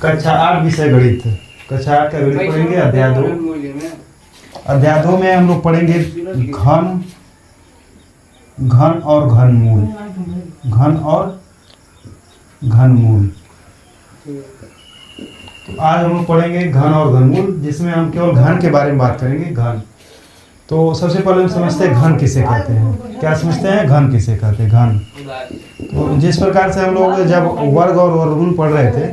कक्षा 8 विषय गणित। कक्षा 8 का गणित पढ़ेंगे अध्याय 2। अध्याय 2 में हम लोग पढ़ेंगे घन और घनमूल। घन और घनमूल। तो आज हम लोग पढ़ेंगे घन और घनमूल, जिसमें हम केवल घन के बारे में बात करेंगे। घन, तो सबसे पहले हम समझते हैं घन किसे कहते हैं। क्या समझते हैं घन किसे कहते हैं? घन, तो जिस प्रकार से हम लोग जब वर्ग और वर्गमूल पढ़ रहे थे,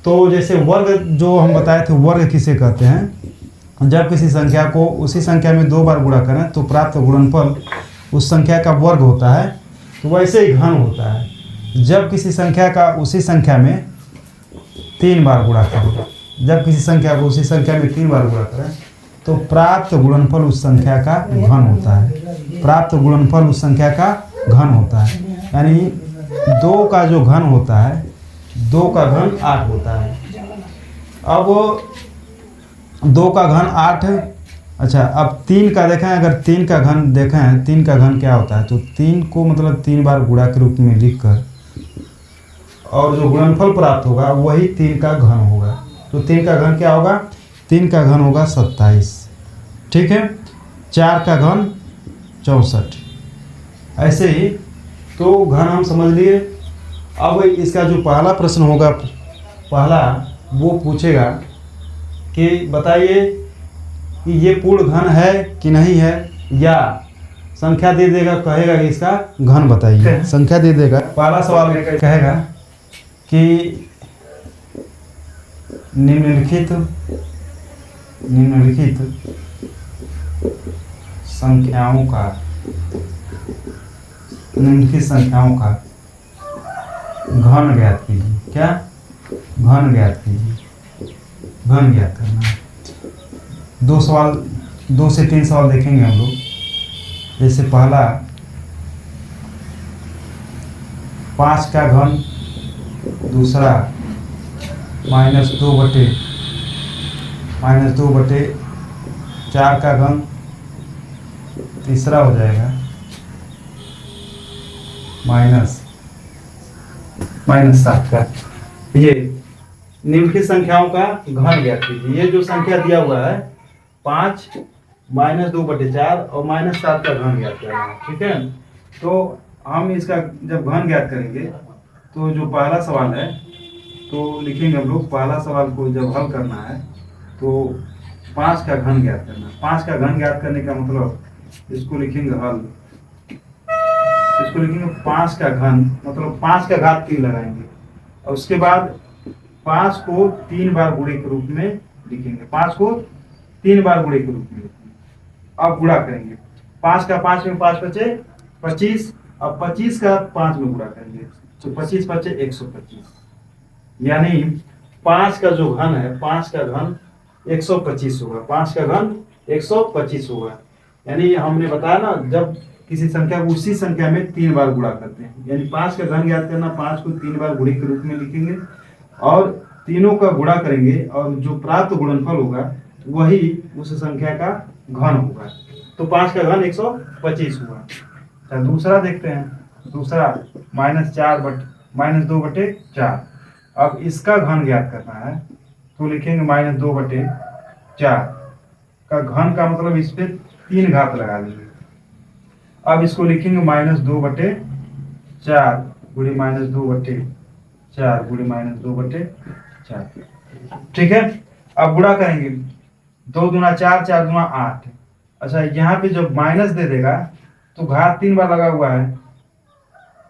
तो जैसे वर्ग जो हम बताए थे, वर्ग किसे कहते हैं? जब किसी संख्या को उसी संख्या में 2 बार गुणा करें तो प्राप्त गुणनफल उस संख्या का वर्ग होता है, तो वैसे ही घन होता है। जब किसी संख्या का उसी संख्या में 3 बार गुणा करें, जब किसी संख्या को उसी संख्या में 3 बार गुणा करें तो प्राप्त गुणनफल उस संख्या का घन होता है। प्राप्त गुणनफल उस संख्या का घन होता है, यानी 2 का जो घन होता है, 2 का घन 8 होता है। अब 2 का घन 8, अच्छा अब 3 का देखें, अगर 3 का घन देखें, 3 का घन क्या होता है? तो 3 को मतलब 3 बार गुणा के रूप में लिखकर और जो गुणनफल प्राप्त होगा वही 3 का घन होगा। तो 3 का घन क्या होगा? 3 का घन होगा 27, ठीक है। 4 का घन 64। ऐसे ही तो घन हम समझ लिए। अब इसका जो पहला प्रश्न होगा, पहला वो पूछेगा कि बताइए कि ये पूर्ण घन है कि नहीं है, या संख्या दे देगा, कहेगा कि इसका घन बताइए। संख्या दे देगा। पहला सवाल कहेगा कि निम्नलिखित संख्याओं का घन ज्ञात कीजिए। क्या? घन ज्ञात कीजिए। घन ज्ञात करना है। 2 से 3 सवाल देखेंगे हम लोग। जैसे पहला 5 का घन, दूसरा -2 बटे 4 का घन, तीसरा हो जाएगा -7 का। ये निम्नलिखित संख्याओं का घन ज्ञात कीजिए। ये जो संख्या दिया हुआ है 5, -2 बटे 4 और -7 का घन ज्ञात करना है, ठीक है। तो हम इसका जब घन ज्ञात करेंगे तो जो पहला सवाल है तो लिखेंगे हम लोग। पहला सवाल को जब हल करना है तो 5 का घन ज्ञात करना है। 5 का घन ज्ञात करने का मतलब इसको लिखेंगे हल। इसको लिखेंगे 5 का घन, मतलब 5 का घात 3 लगाएंगे और उसके बाद 5 को 3 बार गुणे के रूप में लिखेंगे। 5 को 3 बार गुणे के रूप में लिखेंगे। अब गुणा करेंगे। 5 का 5 में 5 बचे 25। अब 25 का 5 में गुणा करेंगे तो 25 बचे 125, यानी 5 का जो घन है, 5 का घन 125 होगा। 5 का घन 125 होगा। यानी हमने बताया ना, जब किसी संख्या को उसी संख्या में 3 बार गुणा करते हैं, यानी 5 का घन ज्ञात करना, 5 को 3 बार गुणे के रूप में लिखेंगे और तीनों का गुणा करेंगे और जो प्राप्त गुणनफल होगा वही उस संख्या का घन होगा। तो 5 का घन 125 हुआ। अच्छा दूसरा देखते हैं। दूसरा -2 बटे 4। अब इसका घन ज्ञात करना है तो लिखेंगे -2 बटे 4 का घन का मतलब इस पे 3 घात लगा देंगे। अब इसको लिखेंगे -2 बटे 4 गुणे -2 बटे 4 गुणे -2 बटे 4, ठीक है। अब गुणा करेंगे। 2 दूना 4, 4 दूना 8। अच्छा यहाँ पे जब माइनस दे देगा तो घात 3 बार लगा हुआ है,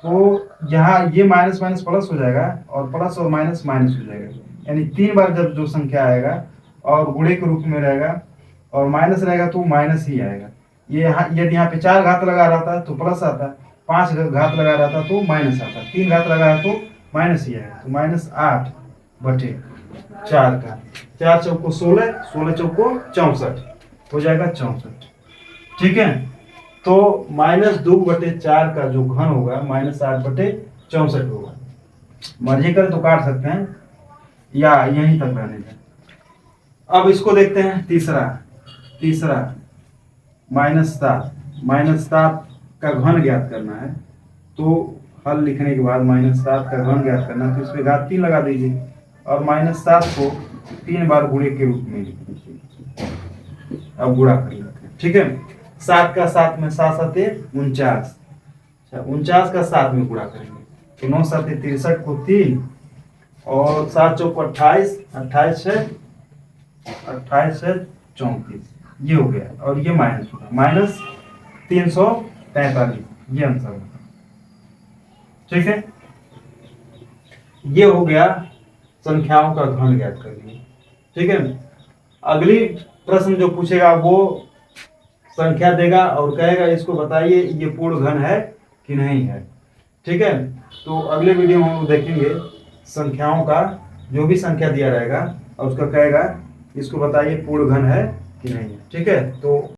तो यहाँ ये माइनस माइनस प्लस हो जाएगा और प्लस और माइनस माइनस हो जाएगा। यानी 3 बार जब जो संख्या आएगा और गुणे के रूप में रहेगा और माइनस रहेगा तो माइनस ही आएगा। ये यहाँ यदि यहाँ पे 4 घात लगा रहता तो प्लस आता, 5 घात लगा रहता तो माइनस आता, 3 घात लगा है तो माइनस ही आएगा। तो -8 बटे 4 का 4 चौको 16, 16 चौको 64 हो जाएगा 64, ठीक है। तो -2 बटे 4 का जो घन होगा -8 बटे 64 होगा। मर्जी कर तो काट सकते हैं या यहीं तक रहने दें। अब इसको देखते हैं। तीसरा -7 का घन ज्ञात करना है। तो हल लिखने के बाद -7 का घन ज्ञात करना है तो इस पे घात 3 लगा दीजिए। और -7 को 3 बार गुणे के रूप में लिखेंगे। अब गुणा कर लेते हैं, ठीक है। 7 का 7 में 7 7 49, 49 का 7 में गुणा करेंगे तो 9 7 63 को 3 और 7 चौक 28, 28 है 34, ये हो गया और ये माइनस होगा -343, ये आंसर होगा, ठीक है। ये हो गया संख्याओं का घन ज्ञात करना, ठीक है। अगली प्रश्न जो पूछेगा वो संख्या देगा और कहेगा इसको बताइए ये पूर्ण घन है कि नहीं है, ठीक है। तो अगले वीडियो में हम देखेंगे संख्याओं का, जो भी संख्या दिया रहेगा और उसका कहेगा इसको बताइए पूर्ण घन है कि नहीं है, ठीक है। तो